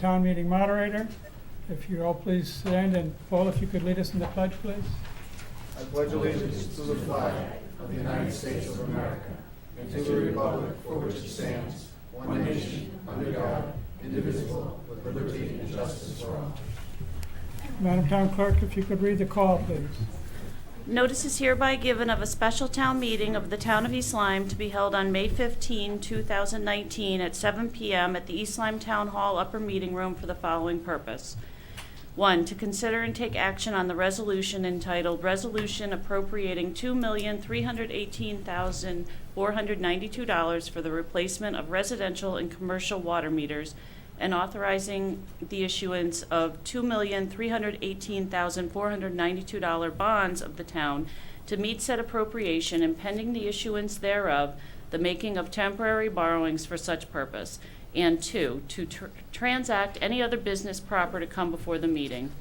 town meeting moderator. If you all please stand, and Paul, if you could lead us in the pledge, please. I pledge allegiance to the flag of the United States of America and to the republic for which it stands, one nation, under God, indivisible, with liberty and justice for all. Madam Town Clerk, if you could read the call, please. Notice is hereby given of a special town meeting of the Town of East Lyme to be held on May 15, 2019 at 7 p.m. at the East Lyme Town Hall Upper Meeting Room for the following purpose. 1. To consider and take action on the resolution entitled Resolution Appropriating $2,318,492 for the replacement of residential and commercial water meters and authorizing the issuance of $2,318,492 bonds of the town to meet said appropriation and pending the issuance thereof, the making of temporary borrowings for such purpose. And 2, to transact any other business proper to come before the meeting.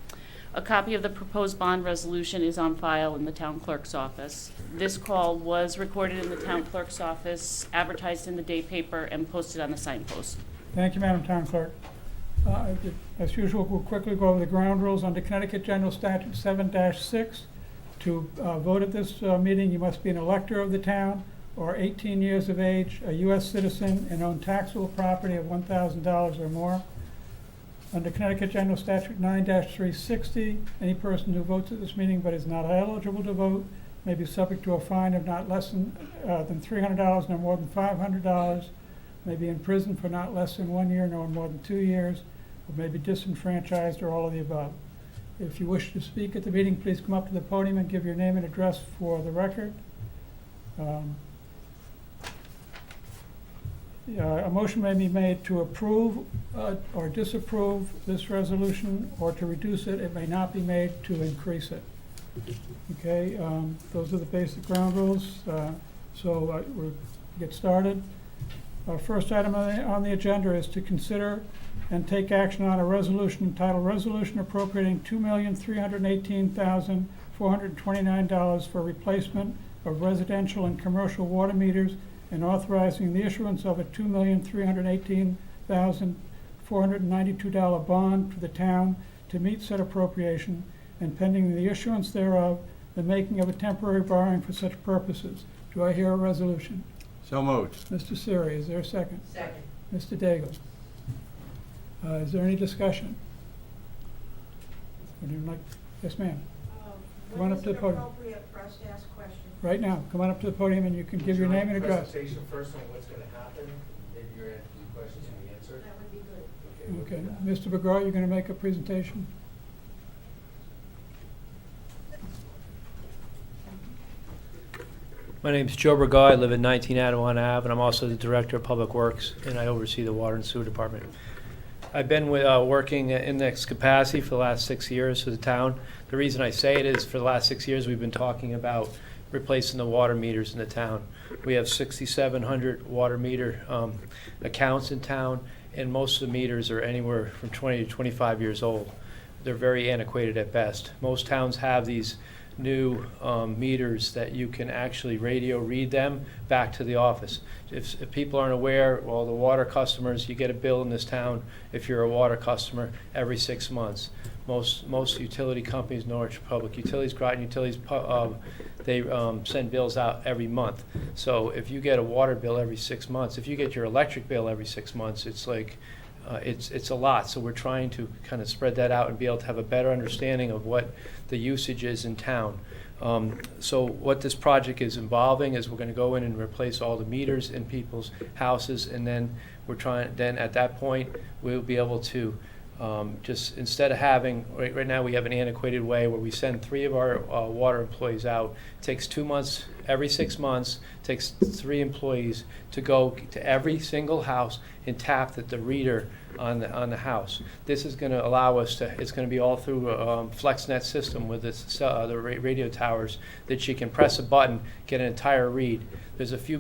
A copy of the proposed bond resolution is on file in the town clerk's office. This call was recorded in the town clerk's office, advertised in the day paper, and posted on the signpost. Thank you, Madam Town Clerk. As usual, we'll quickly go over the ground rules. Under Connecticut General Statute 7-6, to vote at this meeting, you must be an elector of the town or 18 years of age, a U.S. citizen, and own taxable property of $1,000 or more. Under Connecticut General Statute 9-360, any person who votes at this meeting but is not eligible to vote may be subject to a fine of not less than $300 nor more than $500, may be in prison for not less than 1 year nor more than 2 years, or may be disenfranchised, or all of the above. If you wish to speak at the meeting, please come up to the podium and give your name and address for the record. A motion may be made to approve or disapprove this resolution, or to reduce it. It may not be made to increase it. Okay, those are the basic ground rules. So we'll get started. Our first item on the agenda is to consider and take action on a resolution entitled Resolution Appropriating $2,318,429 for replacement of residential and commercial water meters and authorizing the issuance of a $2,318,492 bond for the town to meet said appropriation, and pending the issuance thereof, the making of a temporary borrowing for such purposes. Do I hear a resolution? So moved. Mr. Siri, is there a second? Second. Mr. Daigle. Is there any discussion? Would you like, yes, ma'am. Come on up to the podium. When is it appropriate for us to ask questions? Right now, come on up to the podium and you can give your name and address. Presentation first on what's going to happen, maybe your questions can be answered. That would be good. Okay, Mr. McGraw, you're going to make a presentation? My name is Joe Burgaw. I live at 19 Adawan Ave, and I'm also the Director of Public Works, and I oversee the Water and Sewer Department. I've been working in this capacity for the last 6 years for the town. The reason I say it is for the last 6 years we've been talking about replacing the water meters in the town. We have 6,700 water meter accounts in town, and most of the meters are anywhere from 20 to 25 years old. They're very antiquated at best. Most towns have these new meters that you can actually radio read them back to the office. If people aren't aware, well, the water customers, you get a bill in this town if you're a water customer every 6 months. Most utility companies, Norwich Public Utilities, Groton Utilities, they send bills out every month. So if you get a water bill every 6 months, if you get your electric bill every 6 months, it's like it's a lot. So we're trying to kind of spread that out and be able to have a better understanding of what the usage is in town. So what this project is involving is we're going to go in and replace all the meters in people's houses, and then then at that point we'll be able to just, instead of having, right now we have an antiquated way where we send 3 of our water employees out. It takes 2 months, every 6 months, takes 3 employees to go to every single house and tap the reader on the house. This is going to allow us to, it's going to be all through a FlexNet system with the radio towers that you can press a button, get an entire read. There's a few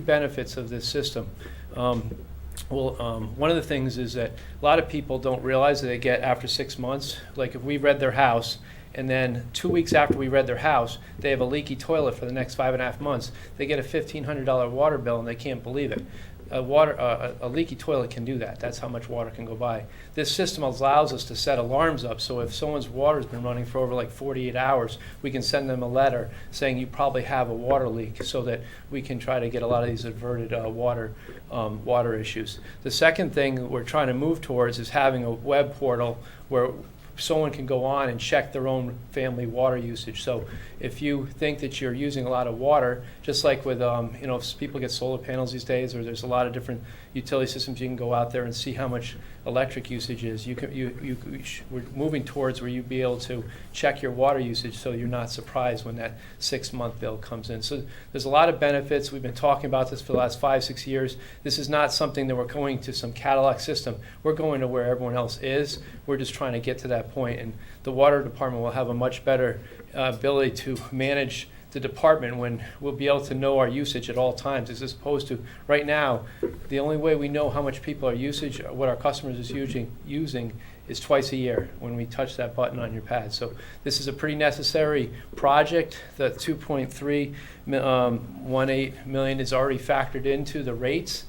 benefits of this system. One of the things is that a lot of people don't realize that they get after 6 months. Like if we read their house, and then 2 weeks after we read their house, they have a leaky toilet for the next 5.5 months. They get a $1,500 water bill, and they can't believe it. a leaky toilet can do that. That's how much water can go by. This system allows us to set alarms up, so if someone's water's been running for over like 48 hours, we can send them a letter saying you probably have a water leak, so that we can try to get a lot of these averted water issues. The second thing we're trying to move towards is having a web portal where someone can go on and check their own family water usage. So if you think that you're using a lot of water, just like with, if people get solar panels these days, or there's a lot of different utility systems, you can go out there and see how much electric usage is. We're moving towards where you'd be able to check your water usage so you're not surprised when that 6-month bill comes in. So there's a lot of benefits. We've been talking about this for the last 5-6 years. This is not something that we're going to some Cadillac system. We're going to where everyone else is. We're just trying to get to that point, and the water department will have a much better ability to manage the department when we'll be able to know our usage at all times, as opposed to right now, the only way we know how much people are usage, what our customers is using is twice a year when we touch that button on your pad. So this is a pretty necessary project. The 2.318 million is already factored into the rates.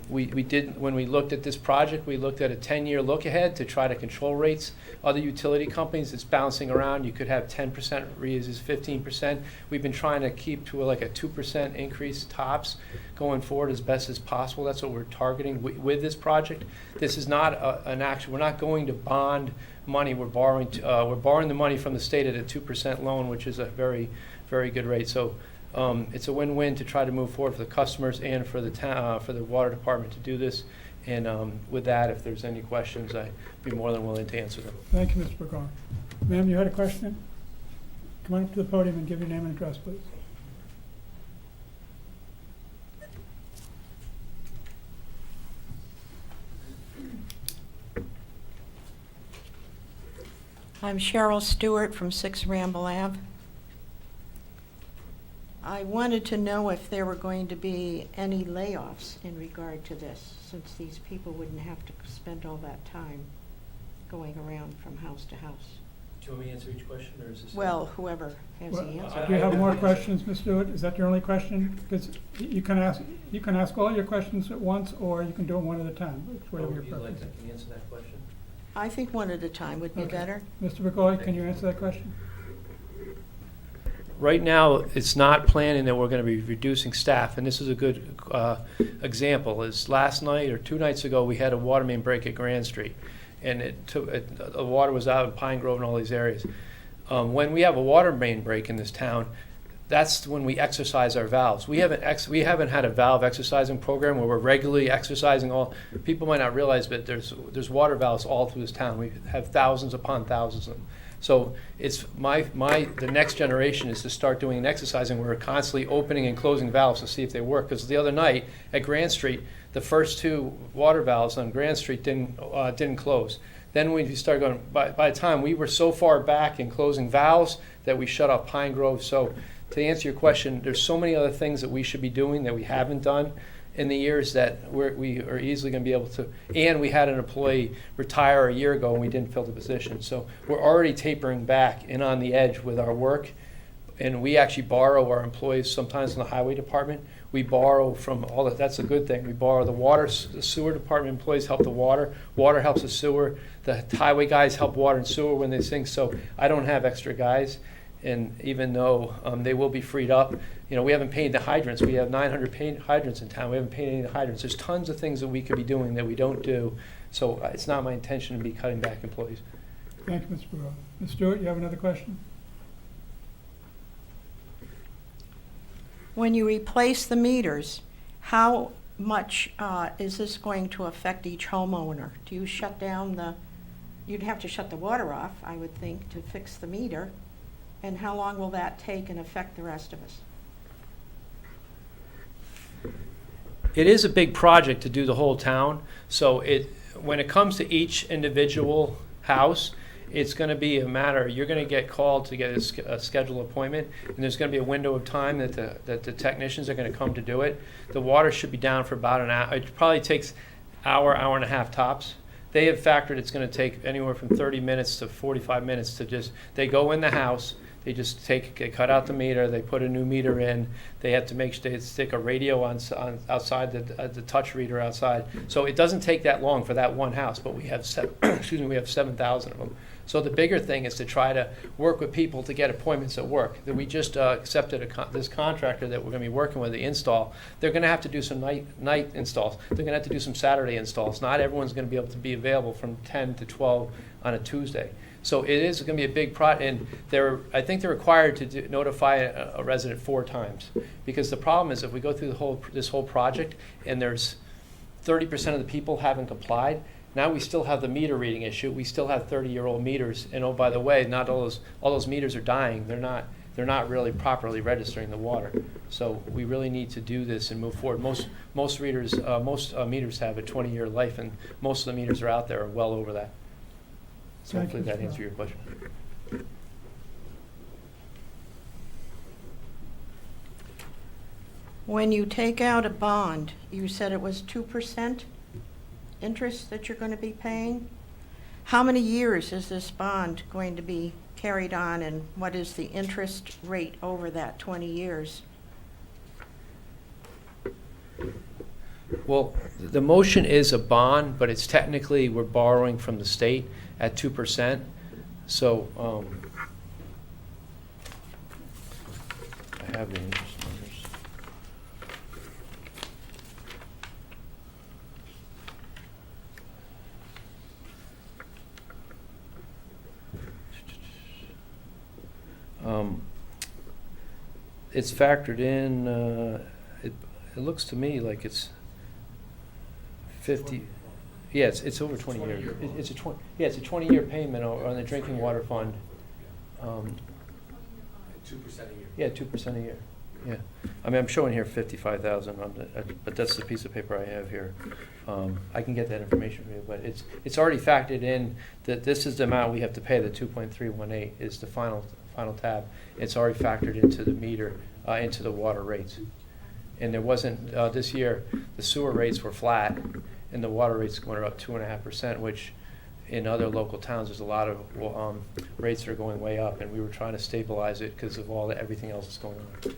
We did, when we looked at this project, we looked at a 10-year look ahead to try to control rates. Other utility companies, it's bouncing around. You could have 10% raises, 15%. We've been trying to keep to like a 2% increase tops going forward as best as possible. That's what we're targeting with this project. This is not an action. We're not going to bond money. We're borrowing the money from the state at a 2% loan, which is a very, very good rate. So it's a win-win to try to move forward for the customers and for the for the water department to do this. And with that, if there's any questions, I'd be more than willing to answer them. Thank you, Mr. Burgon. Ma'am, you had a question? Come on up to the podium and give your name and address, please. I'm Cheryl Stewart from 6 Ramble Ave. I wanted to know if there were going to be any layoffs in regard to this, since these people wouldn't have to spend all that time going around from house to house. Do you want me to answer each question, or is this? Well, whoever has the Well, answer. do you have more questions, Ms. Stewart? Is that your only question? Because you can ask all your questions at once, or you can do it one at a time. It's whatever your preference is. Can you answer that question? I think one at a time would be Okay. better. Mr. McCoy, can you answer that question? Right now, it's not planning that we're going to be reducing staff, and this is a good example. Is last night or 2 nights ago, we had a water main break at Grand Street, and the water was out in Pine Grove and all these areas. When we have a water main break in this town, that's when we exercise our valves. We haven't had a valve exercising program where we're regularly exercising all. People might not realize, but there's water valves all through this town. We have thousands upon thousands of them. So it's the next generation is to start doing an exercising where we're constantly opening and closing valves to see if they work. Because the other night at Grand Street, the first 2 water valves on Grand Street didn't close. Then we started going. By the time we were so far back in closing valves that we shut off Pine Grove. So to answer your question, there's so many other things that we should be doing that we haven't done in the years that we are easily going to be able to. And we had an employee retire a year ago and we didn't fill the position. So we're already tapering back and on the edge with our work. And we actually borrow our employees sometimes in the highway department. We borrow from all that. That's a good thing. We borrow the sewer department employees help the water. Water helps the sewer. The highway guys help water and sewer when they sing. So I don't have extra guys. And even though they will be freed up, we haven't painted the hydrants. We have 900 painted hydrants in town. We haven't painted any of the hydrants. There's tons of things that we could be doing that we don't do. So it's not my intention to be cutting back employees. Thank you, Mr. Burgon. Ms. Stewart, you have another question? When you replace the meters, how much is this going to affect each homeowner? Do you shut down you'd have to shut the water off, I would think, to fix the meter. And how long will that take and affect the rest of us? It is a big project to do the whole town. So when it comes to each individual house, it's going to be a matter, you're going to get called to get a scheduled appointment, and there's going to be a window of time that the technicians are going to come to do it. The water should be down for about an hour. It probably takes hour and a half tops. They have factored it's going to take anywhere from 30 minutes to 45 minutes to they go in the house, They just they cut out the meter, they put a new meter in, they have to they stick a radio on outside the touch reader outside. So it doesn't take that long for that one house, but we have excuse me, we have 7,000 of them. So the bigger thing is to try to work with people to get appointments at work. That we just accepted this contractor that we're going to be working with the install. They're going to have to do some night installs. They're going to have to do some Saturday installs. Not everyone's going to be able to be available from 10 to 12 on a Tuesday. So it is going to be a big project, and I think they're required to notify a resident 4 times. Because the problem is if we go through this whole project and there's 30% of the people haven't complied, now we still have the meter reading issue. We still have 30-year-old meters, and oh, by the way, not all those meters are dying. They're not really properly registering the water. So we really need to do this and move forward. Most meters have a 20-year life, and most of the meters are out there are well over that. So Thank hopefully you, that Scott. answers your question. When you take out a bond, you said it was 2% interest that you're going to be paying? How many years is this bond going to be carried on, and what is the interest rate over that 20 years? Well, the motion is a bond, but it's technically, we're borrowing from the state at 2%. So I have the interest numbers. It's factored in, it looks to me like it's 50, yeah, it's over 20 years. It's a 20-year payment on the drinking water fund. 2% a year. Yeah, 2% a year, yeah. I mean, I'm showing here 55,000, but that's the piece of paper I have here. I can get that information for you, but it's already factored in that this is the amount we have to pay. The 2.318 is the final tab. It's already factored into the meter, into the water rates. And there wasn't, this year, the sewer rates were flat, and the water rates went up 2.5%, which in other local towns, there's a lot of rates that are going way up, and we were trying to stabilize it because of everything else that's going on.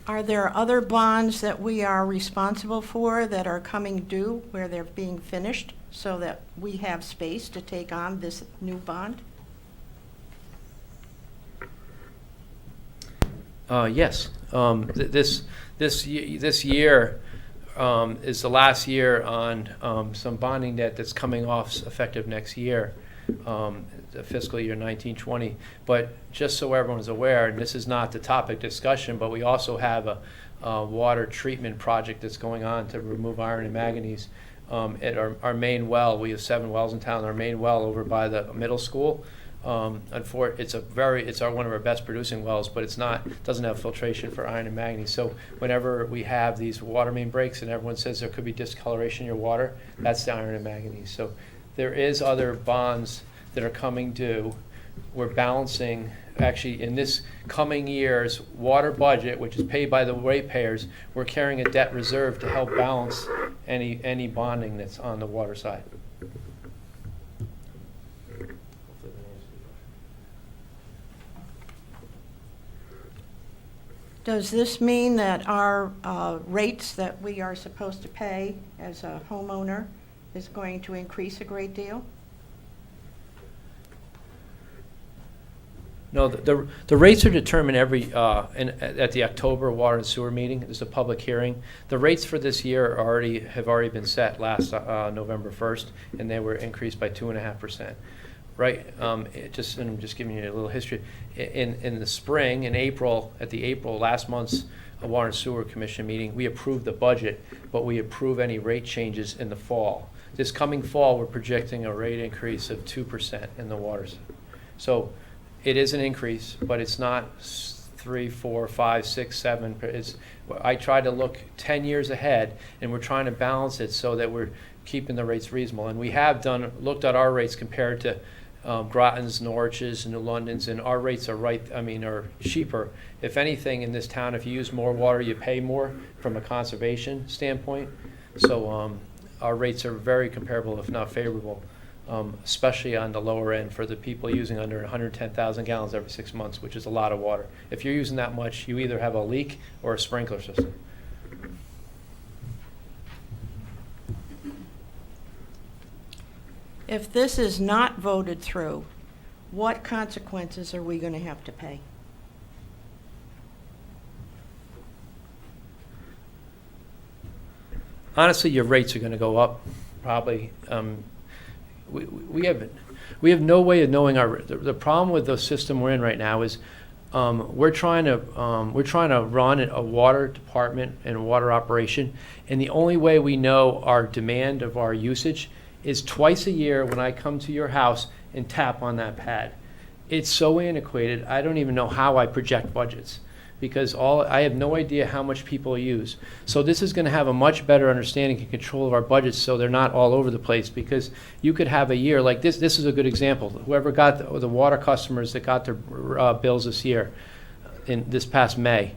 Are there other bonds that we are responsible for that are coming due where they're being finished so that we have space to take on this new bond? Yes. This year is the last year on some bonding debt that's coming off effective next year, the fiscal year 1920. But just so everyone's aware, and this is not the topic discussion, but we also have a water treatment project that's going on to remove iron and manganese at our main well. We have 7 wells in town. Our main well over by the middle school. It's one of our best producing wells, but doesn't have filtration for iron and manganese. So whenever we have these water main breaks and everyone says there could be discoloration in your water, that's the iron and manganese. So there is other bonds that are coming due. We're balancing, actually in this coming year's water budget, which is paid by the ratepayers, we're carrying a debt reserve to help balance any bonding that's on the water side. Does this mean that our rates that we are supposed to pay as a homeowner is going to increase a great deal? No, the rates are determined at the October water and sewer meeting. There's a public hearing. The rates for this year have already been set last November 1st, and they were increased by 2.5%. Right, I'm just giving you a little history. In the spring, in April, at the last month's Water and Sewer Commission meeting, we approved the budget, but we approve any rate changes in the fall. This coming fall, we're projecting a rate increase of 2% in the waters. So it is an increase, but it's not 3, 4, 5, 6, 7. I try to look 10 years ahead, and we're trying to balance it so that we're keeping the rates reasonable. And we have looked at our rates compared to Groton's, Norwich's, and New London's, and our rates are cheaper. If anything, in this town, if you use more water, you pay more from a conservation standpoint. So our rates are very comparable, if not favorable, especially on the lower end for the people using under 110,000 gallons every 6 months, which is a lot of water. If you're using that much, you either have a leak or a sprinkler system. If this is not voted through, what consequences are we going to have to pay? Honestly, your rates are going to go up, probably. We have no way of knowing the problem with the system we're in right now is we're trying to run a water department and a water operation, and the only way we know our demand of our usage is twice a year when I come to your house and tap on that pad. It's so antiquated, I don't even know how I project budgets, because I have no idea how much people use. So this is going to have a much better understanding and control of our budgets, so they're not all over the place, because you could have a year like this. This is a good example. Whoever got the water customers that got their bills this year, in this past May,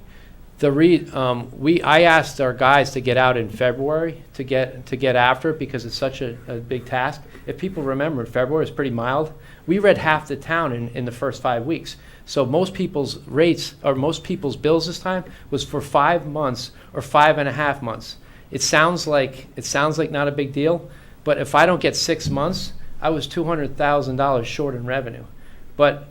I asked our guys to get out in February to get after it, because it's such a big task. If people remember, February is pretty mild. We read half the town in the first 5 weeks. So most people's rates, or most people's bills this time, was for 5 months or 5.5 months. It sounds like not a big deal, but if I don't get 6 months, I was $200,000 short in revenue. But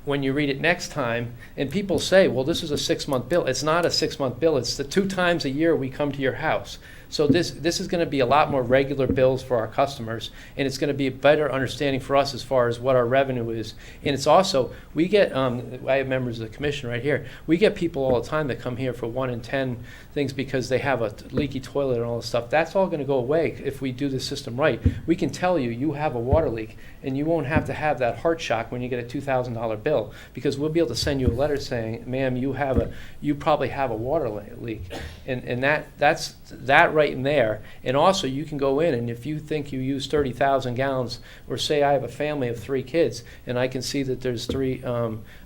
when you read it next time, and people say, well, this is a 6-month bill. It's not a 6-month bill. It's the 2 times a year we come to your house. So this is going to be a lot more regular bills for our customers, and it's going to be a better understanding for us as far as what our revenue is. And it's also, we get, I have members of the commission right here, we get people all the time that come here for 1 in 10 things because they have a leaky toilet and all this stuff. That's all going to go away if we do the system right. We can tell you have a water leak, and you won't have to have that heart shock when you get a $2,000 bill, because we'll be able to send you a letter saying, ma'am, you probably have a water leak. And that's right in there. And also, you can go in, and if you think you use 30,000 gallons, or say I have a family of 3 kids, and I can see that there's 3,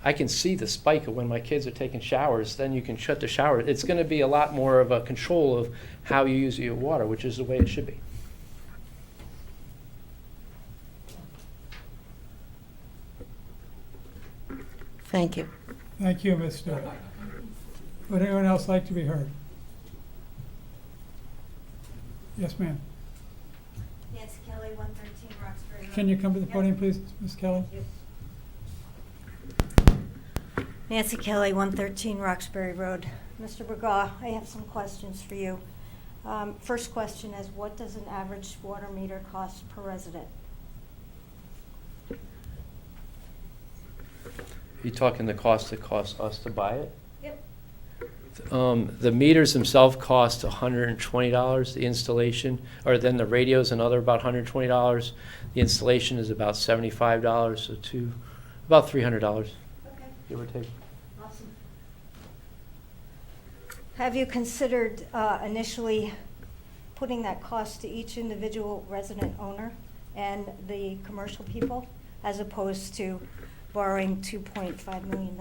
I can see the spike of when my kids are taking showers, then you can shut the shower. It's going to be a lot more of a control of how you use your water, which is the way it should be. Thank you. Thank you, Ms. Stewart. Would anyone else like to be heard? Yes, ma'am. Nancy Kelly, 113 Roxbury Road. Can you come to the podium, please, Ms. Kelly? Nancy Kelly, 113 Roxbury Road. Mr. Bergaw, I have some questions for you. First question is, what does an average water meter cost per resident? Are you talking the cost it costs us to buy it? Yep. The meters themselves cost $120, the installation, or then the radios another about $120. The installation is about $75, so about $300, Okay, give or take. awesome. Have you considered initially putting that cost to each individual resident owner and the commercial people, as opposed to borrowing $2.5 million?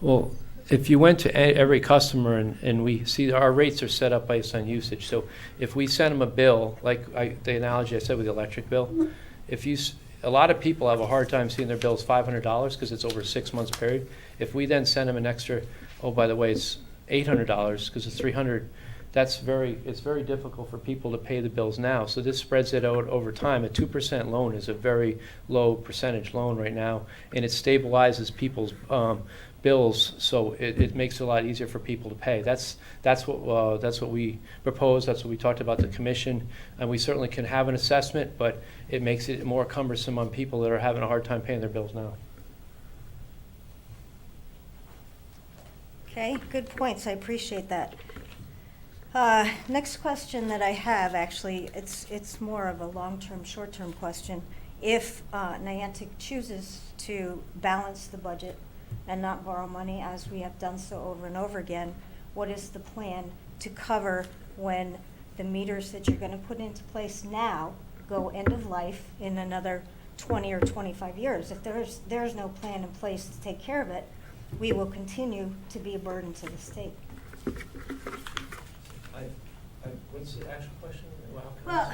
Well, if you went to every customer and we see our rates are set up based on usage. So if we send them a bill, like the analogy I said with the electric bill, a lot of people have a hard time seeing their bills $500 because it's over a 6 months period. If we then send them an extra, oh, by the way, it's $800 because it's $300. It's very difficult for people to pay the bills now. So this spreads it out over time. A 2% loan is a very low percentage loan right now, and it stabilizes people's bills, so it makes it a lot easier for people to pay. That's what we propose. That's what we talked about the commission, and we certainly can have an assessment, but it makes it more cumbersome on people that are having a hard time paying their bills now. Okay, good points. I appreciate that. Next question that I have, actually, it's more of a long-term, short-term question. If Niantic chooses to balance the budget and not borrow money, as we have done so over and over again, what is the plan to cover when the meters that you're going to put into place now go end of life in another 20 or 25 years? If there's no plan in place to take care of it, we will continue to be a burden to the state. What's the actual question? Well,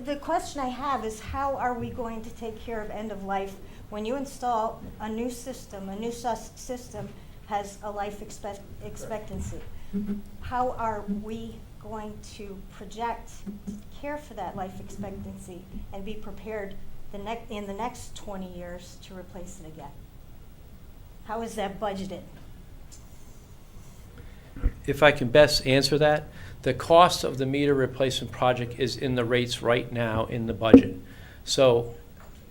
the question I have is how are we going to take care of end of life when you install a new system, system has a life expectancy? How are we going to project to care for that life expectancy and be prepared in the next 20 years to replace it again? How is that budgeted? If I can best answer that, the cost of the meter replacement project is in the rates right now in the budget. So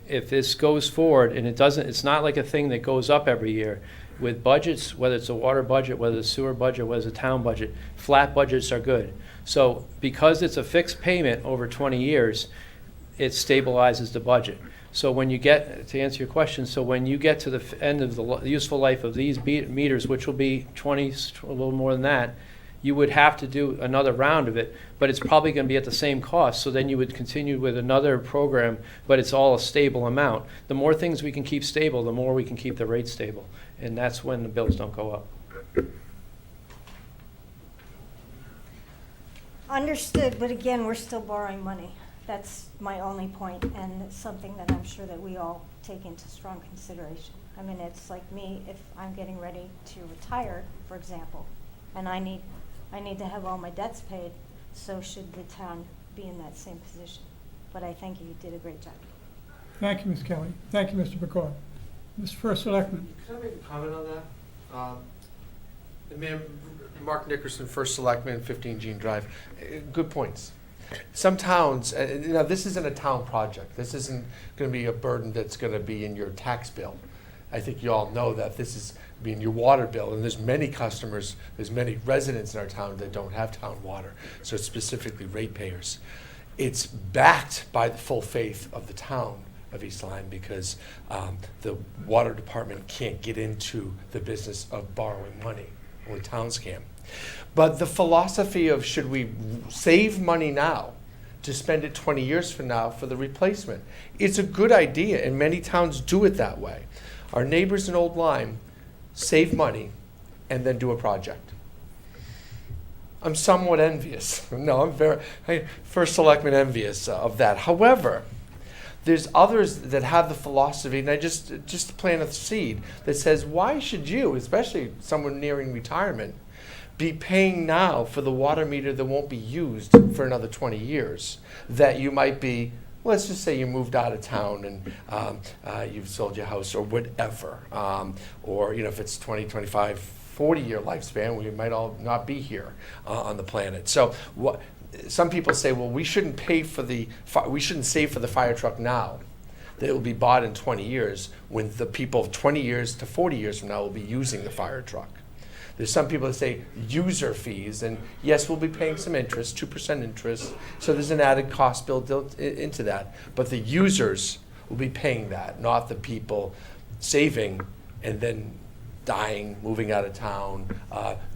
if this goes forward, and it's not like a thing that goes up every year. With budgets, whether it's a water budget, whether it's a sewer budget, whether it's a town budget, flat budgets are good. So because it's a fixed payment over 20 years, it stabilizes the budget. So when you get, to answer your question, so when you get to the end of the useful life of these meters, which will be 20, a little more than that, you would have to do another round of it, but it's probably going to be at the same cost. So then you would continue with another program, but it's all a stable amount. The more things we can keep stable, the more we can keep the rate stable. And that's when the bills don't go up. Understood, but again, we're still borrowing money. That's my only point, and it's something that I'm sure that we all take into strong consideration. I mean, it's like me, if I'm getting ready to retire, for example, and I need to have all my debts paid, so should the town be in that same position. But I think you did a great job. Thank you, Ms. Kelly. Thank you, Mr. McCord. Mr. First Selectman. Can I make a comment on that? Mayor, Mark Nickerson, First Selectman, 15 Jean Drive. Good points. Some towns, now this isn't a town project. This isn't going to be a burden that's going to be in your tax bill. I think you all know that this is being your water bill, and there's many customers, there's many residents in our town that don't have town water, so it's specifically ratepayers. It's backed by the full faith of the town of East Lyme because the water department can't get into the business of borrowing money. Only towns can. But the philosophy of should we save money now to spend it 20 years from now for the replacement, it's a good idea, and many towns do it that way. Our neighbors in Old Lyme save money and then do a project. I'm somewhat envious. No, First Selectman envious of that. However, there's others that have the philosophy, and I just plant a seed that says, why should you, especially someone nearing retirement, be paying now for the water meter that won't be used for another 20 years? That you might be, let's just say you moved out of town and you've sold your house or whatever, or if it's 20, 25, 40-year lifespan, we might all not be here on the planet. So some people say, well, we shouldn't save for the fire truck now, that it will be bought in 20 years when the people 20 years to 40 years from now will be using the fire truck. There's some people that say user fees, and yes, we'll be paying some interest, 2% interest, so there's an added cost built into that. But the users will be paying that, not the people saving and then dying, moving out of town,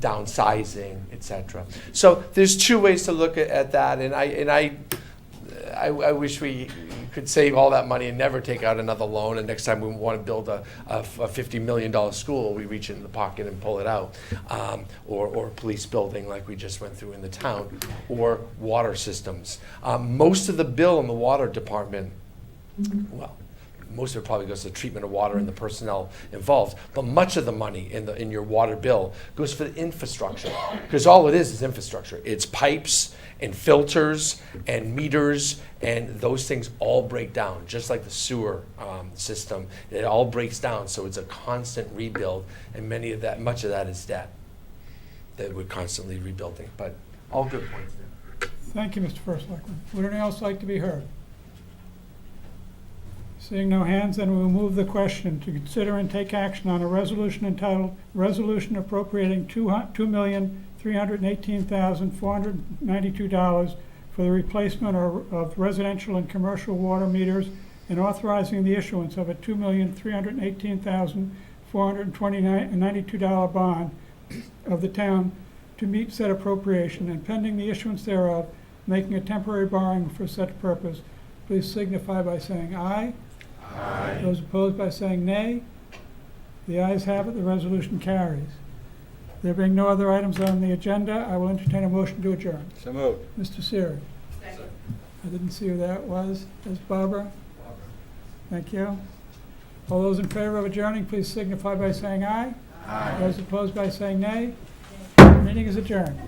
downsizing, etc. So there's two ways to look at that, and I wish we could save all that money and never take out another loan, and next time we want to build a $50 million school, we reach in the pocket and pull it out, or a police building like we just went through in the town, or water systems. Most of the bill in the water department, well, most of it probably goes to the treatment of water and the personnel involved, but much of the money in your water bill goes for the infrastructure, because all it is infrastructure. It's pipes and filters and meters, and those things all break down, just like the sewer system. It all breaks down, so it's a constant rebuild, and much of that is debt that we're constantly rebuilding. But all good points there. Thank you, Mr. First Selectman. Would anyone else like to be heard? Seeing no hands, then we will move the question to consider and take action on a resolution entitled Resolution Appropriating $2,318,492 for the replacement of residential and commercial water meters and authorizing the issuance of a $2,318,492 bond of the town to meet said appropriation, and pending the issuance thereof, making a temporary borrowing for such purpose. Please signify by saying aye. Aye. Those opposed by saying nay. The ayes have it, the resolution carries. There being no other items on the agenda, I will entertain a motion to adjourn. So moved. Mr. Siri? I didn't see who that was. Is Barbara? Thank you. All those in favor of adjourning, please signify by saying aye. Aye. Those opposed by saying nay. Meeting is adjourned.